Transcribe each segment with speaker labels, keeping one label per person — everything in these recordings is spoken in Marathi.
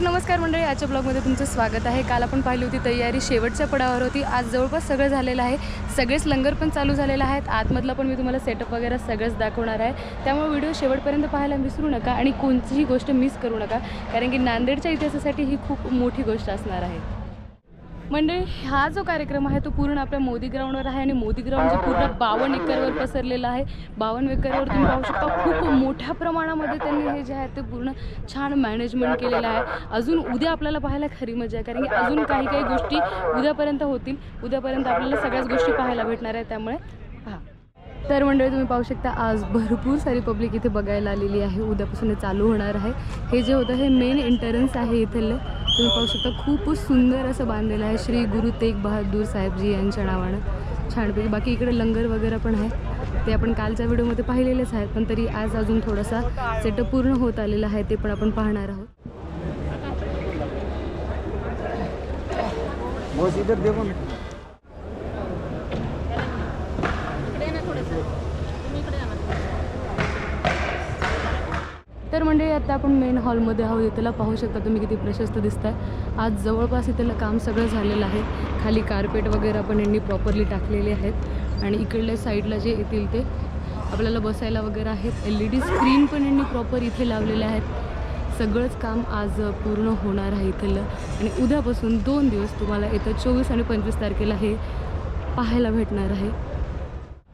Speaker 1: तर नमस्कार मंडळी, आजच्या ब्लॉगमध्ये तुमचं स्वागत आहे। काल आपण पाहिली होती तयारी शेवटच्या पडावावर होती। आज जवळपास सगळं झालेलं आहे, सगळेच लंगर पण चालू झालेले आहेत। आतमधला पण मी तुम्हाला सेटअप वगैरे सगळंच दाखवणार आहे, त्यामुळे व्हिडिओ शेवटपर्यंत पाहायला विसरू नका आणि कोणतीही गोष्ट मिस करू नका, कारण की नांदेडच्या इतिहासासाठी ही खूप मोठी गोष्ट असणार आहे। मंडळी, हा जो कार्यक्रम आहे तो पूर्ण आपल्या मोदी ग्राउंडवर आहे आणि मोदी ग्राउंड जो पूर्ण 52 एकरवर पसरलेला आहे। 52 एकरवर तुम्ही पाहू शकता खूप मोठ्या प्रमाणामध्ये त्यांनी हे जे आहे ते पूर्ण छान मॅनेजमेंट केलेलं आहे। अजून उद्या आपल्याला पाहायला खरी मजा आहे, कारण की अजून काही गोष्टी उद्यापर्यंत होतील। उद्यापर्यंत आपल्याला सगळ्याच गोष्टी पाहायला भेटणार आहेत, त्यामुळे पहा। तर मंडळी, तुम्ही पाहू शकता आज भरपूर सारी पब्लिक इथे बघायला आलेली आहे। उद्यापासून हे चालू होणार आहे। हे जे होतं हे मेन एंट्रन्स आहे इथलं, तुम्ही पाहू शकता खूप सुंदर असं बांधलेलं आहे श्री गुरु तेग बहादूर साहेबजी यांच्या नावानं छानपैकी। बाकी इकडे लंगर वगैरे पण आहे, ते आपण कालच्या व्हिडिओमध्ये पाहिलेलेच आहेत, पण तरी आज अजून थोडासा सेटअप पूर्ण होत आलेला आहे, ते पण आपण पाहणार आहोत। तर मंडळी, आता आपण मेन हॉलमध्ये आहोत। इथला पाहू शकता तुम्ही किती प्रशस्त दिसत आहे। आज जवळपास इथलं काम सगळं झालेलं आहे। खाली कार्पेट वगैरे पण यांनी प्रॉपरली टाकलेले आहेत आणि इकडल्या साईडला जे येतील ते आपल्याला बसायला वगैरे आहेत। LED स्क्रीन पण यांनी प्रॉपर इथे लावलेले आहेत। सगळंच काम आज पूर्ण होणार आहे इथलं आणि उद्यापासून 2 दिवस तुम्हाला येतं 24 आणि 25 तारखेला हे पाहायला भेटणार आहे।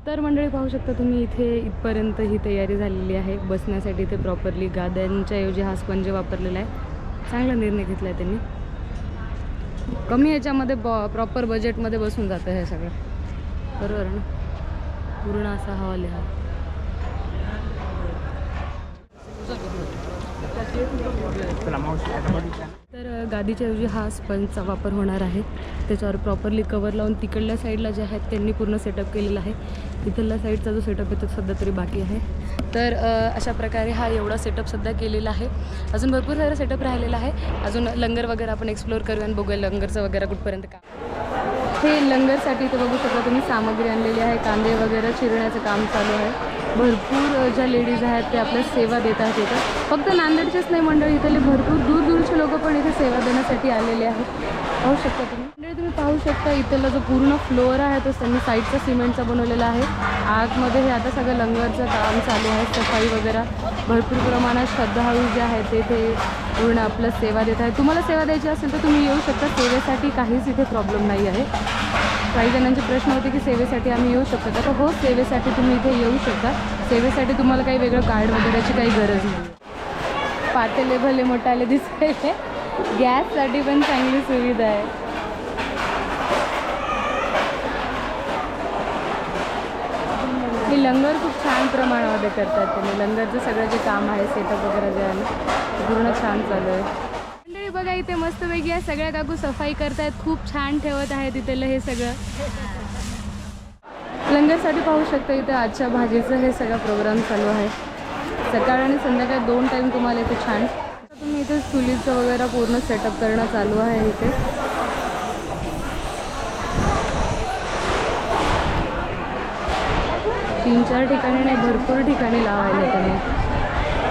Speaker 1: तर मंडळी, पाहू शकता तुम्ही इथे इथपर्यंत ही तयारी झालेली आहे। बसण्यासाठी इथे प्रॉपरली गाद्यांच्या ऐवजी हा स्पंज वापरलेला आहे। चांगला निर्णय घेतला आहे त्यांनी। कमी याच्यामध्ये प्रॉपर बजेटमध्ये बसून जातं हे सगळं, बरोबर ना? पूर्ण असा हॉल आहे हा। तर गादीच्या ऐवजी हा स्पंजचा वापर होणार आहे। त्याच्यावर प्रॉपरली कवर लावून तिकडल्या साईडला जे आहेत त्यांनी पूर्ण सेटअप केलेला आहे। इथल्या साईडचा जो सेटअप आहे तो सध्या तरी बाकी आहे। तर अशा प्रकारे हा एवढा सेटअप सध्या केलेला आहे। अजून भरपूर सारा सेटअप राहिलेला आहे। अजून लंगर वगैरे आपण एक्सप्लोर करूया आणि बघूया लंगरचं वगैरे कुठपर्यंत का। हे लंगरसाठी इथे बघू शकता तुम्ही सामग्री आणलेली आहे। कांदे वगैरे चिरण्याचं काम चालू आहे। भरपूर ज्या लेडीज आहेत ते आपल्या सेवा देत आहेत इथं। फक्त नांदेडचेच नाही मंडळी, इथले भरपूर दूरदूरचे लोक पण इथे सेवा देण्यासाठी आलेले आहेत। पाहू शकता तुम्ही पाहू शकता इथला जो पूर्ण फ्लोअर आहे तो त्यांनी साईडचा सिमेंटचा बनवलेला आहे। आतमध्ये हे आता सगळं लंगरचं काम चालू आहे, सफाई वगैरे। भरपूर प्रमाणात श्रद्धाळू जे आहेत ते पूर्ण आपलं सेवा देत आहेत। तुम्हाला सेवा द्यायची असेल तर तुम्ही येऊ शकता, सेवेसाठी काहीच इथे प्रॉब्लेम नाही आहे। काही जणांचे प्रश्न होते की सेवेसाठी आम्ही येऊ शकतो का, तर हो, सेवेसाठी तुम्ही इथे येऊ शकता। सेवेसाठी तुम्हाला काही वेगळं कार्ड वगैरेची काही गरज नाही। पातेले भले मोठाले दिसते, गॅससाठी पण चांगली सुविधा आहे। हे लंगर खूप छान प्रमाणामध्ये करतात त्यांनी। लंगरचं सगळं जे काम आहे, सेटअप वगैरे जे आहे ना, पूर्ण छान चालू आहे। मंडळी बघा, इथे मस्तपैकी आहे सगळ्या काकू सफाई करतायत, खूप छान ठेवत आहेत इथलं हे सगळं। लंगरसाठी पाहू शकता इथे आजच्या भाजीचं हे सगळं प्रोग्राम चालू आहे। सकाळ आणि संध्याकाळ 2 टाईम तुम्हाला इथे छान तुम्ही इथे चुलीचं वगैरे पूर्ण सेटअप करणं चालू आहे इथे। तीन चार ठिकाणी नाही, भरपूर ठिकाणी लावायला त्यांनी।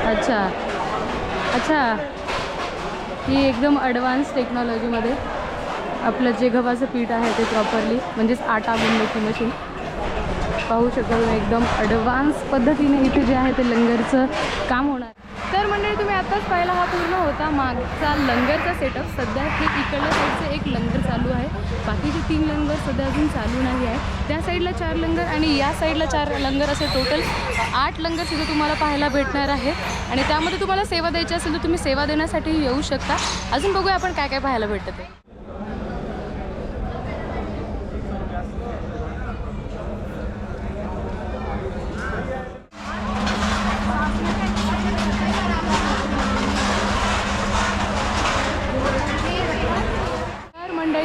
Speaker 1: अच्छा, ही एकदम ॲडव्हान्स टेक्नॉलॉजीमध्ये आपलं जे गव्हाचं पीठ आहे ते प्रॉपरली, म्हणजेच आटा गुंडाची मशीन पाहू शकता तुम्ही। एकदम ॲडव्हान्स पद्धतीने इथे जे आहे ते लंगरचं काम होणार। तर मंडळी, तुम्ही आत्ताच पाहिला हा पूर्ण होता मागचा लंगरचा सेटअप। सध्या हे इकडल्या साईडचं एक लंगर चालू आहे, बाकीचे 3 लंगर सध्या अजून चालू नाही आहे। त्या साईडला 4 लंगर आणि या साईडला 4 लंगर, असे टोटल 8 लंगर तिथे तुम्हाला पाहायला भेटणार आहे। आणि त्यामध्ये तुम्हाला सेवा द्यायची असेल तर तुम्ही सेवा देण्यासाठी येऊ शकता। अजून बघूया आपण काय काय पाहायला भेटतं ते।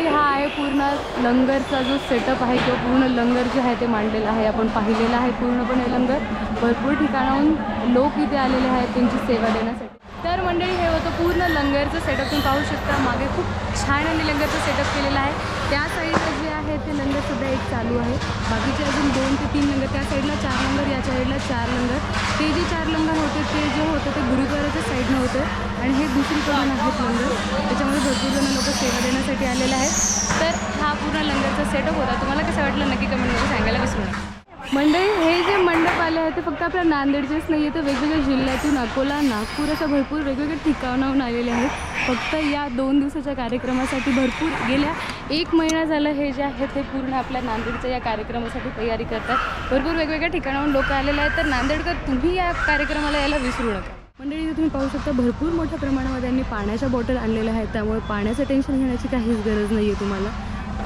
Speaker 1: हा आहे पूर्ण लंगरचा जो सेटअप आहे किंवा पूर्ण लंगर जे आहे ते मांडलेलं आहे, आपण पाहिलेलं आहे पूर्णपणे लंगर। भरपूर ठिकाणाहून लोक इथे आलेले आहेत त्यांची सेवा देण्यासाठी। तर मंडळी, हे होतं पूर्ण लंगरचं सेटअप। तुम्ही पाहू शकता मागे खूप छान आणि लंगरचं सेटअप केलेलं आहे। त्या साईडला जे आहे ते लंगरसुद्धा एक चालू आहे। बाकीचे अजून 2 ते 3 लंगर, त्या साईडला 4 लंगर, या साईडला 4 लंगर। ते जे 4 लंगर होते ते जे होतं ते गुरुद्वाराच्या साईडनं होतं। आणि हे दुसरीकडून आहेत लंगर, त्याच्यामध्ये भरपूर जण लोक सेवा देण्यासाठी आलेले आहेत. तर हा पूर्ण लंगरचा सेटअप होता. तुम्हाला कसं वाटलं नक्की कमेंटमध्ये सांगायला विसरू नका. मंडळी, हे जे मंडप आले आहे ते फक्त आपल्या नांदेडचेच नाही आहे, तर वेगवेगळ्या जिल्ह्यातून अकोला, नागपूर अशा भरपूर वेगवेगळ्या ठिकाणाहून आलेले आहेत. फक्त या 2 दिवसाच्या कार्यक्रमासाठी भरपूर गेल्या 1 महिना झालं हे जे आहे ते पूर्ण आपल्या नांदेडच्या या कार्यक्रमासाठी तयारी करतात. भरपूर वेगवेगळ्या ठिकाणाहून लोक आलेले आहेत. तर नांदेडकर, तुम्ही या कार्यक्रमाला यायला विसरू नका. मंडळी, तुम्ही पाहू शकता भरपूर मोठ्या प्रमाणामध्ये यांनी पाण्याच्या बॉटल आणलेल्या आहेत, त्यामुळे पाण्याचं टेन्शन घेण्याची काहीच गरज नाही आहे तुम्हाला.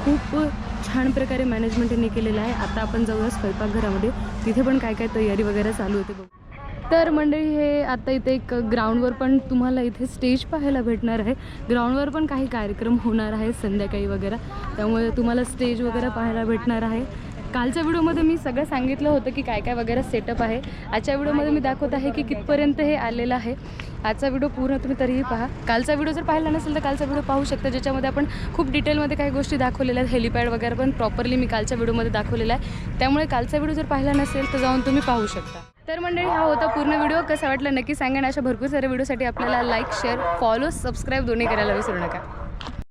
Speaker 1: खूप छान प्रकारे मॅनेजमेंट यांनी केलेलं आहे. आता आपण जाऊया स्वयंपाकघरामध्ये, तिथे पण काय काय तयारी वगैरे चालू होते बघू. तर मंडळी, हे आता इथे एक ग्राउंडवर पण तुम्हाला इथे स्टेज पाहायला भेटणार आहे. ग्राउंडवर पण काही कार्यक्रम होणार आहे संध्याकाळी वगैरे, त्यामुळे तुम्हाला स्टेज वगैरे पाहायला भेटणार आहे. कालच्या व्हिडिओमध्ये मी सगळं सांगितलं होतं की काय काय वगैरे सेटअप आहे. आजच्या व्हिडिओमध्ये मी दाखवत आहे की कितपर्यंत हे आलेलं आहे. आजचा व्हिडिओ पूर्ण तुम्ही तरीही पहा. कालचा व्हिडिओ जर पाहिला नसेल तर कालचा व्हिडिओ पाहू शकता, ज्याच्यामध्ये आपण खूप डिटेलमध्ये काही गोष्टी दाखवलेल्या आहेत. हेलिपॅड वगैरे पण प्रॉपरली मी कालच्या व्हिडिओमध्ये दाखवलेला आहे. त्यामुळे कालचा व्हिडिओ जर पाहिला नसेल तर जाऊन तुम्ही पाहू शकता. तर मंडळी, हा होता पूर्ण व्हिडिओ. कसा वाटला नक्की सांगा. अशा भरपूर साऱ्या व्हिडिओसाठी आपल्याला लाईक, शेअर, फॉलो, सबस्क्राईब दोन्ही करायला विसरू नका.